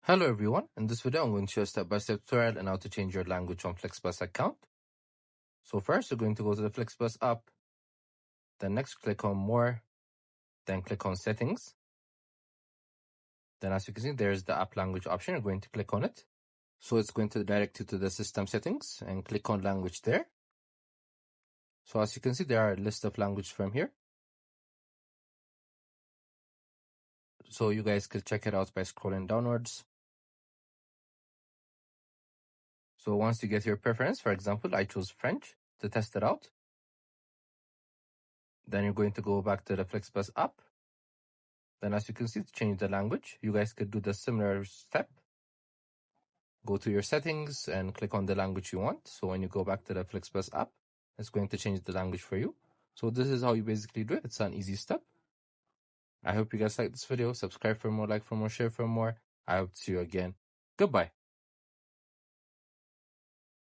Hello everyone, in this video I'm going to show a step-by-step tutorial on how to change your language on FlexBus account. So first you're going to go to the FlexBus app, then next click on more, then click on settings. Then as you can see there's the app language option, you're going to click on it. So it's going to direct you to the system settings and click on language there. So as you can see there are a list of languages from here. So you guys could check it out by scrolling downwards. So once you get your preference, for example, I chose French to test it out. Then you're going to go back to the FlexBus app. Then as you can see, to change the language, you guys could do the similar step. Go to your settings and click on the language you want. So when you go back to the FlexBus app, it's going to change the language for you. So this is how you basically do it. It's an easy step. I hope you guys liked this video. Subscribe for more, like for more, share for more. I hope to see you again. Goodbye.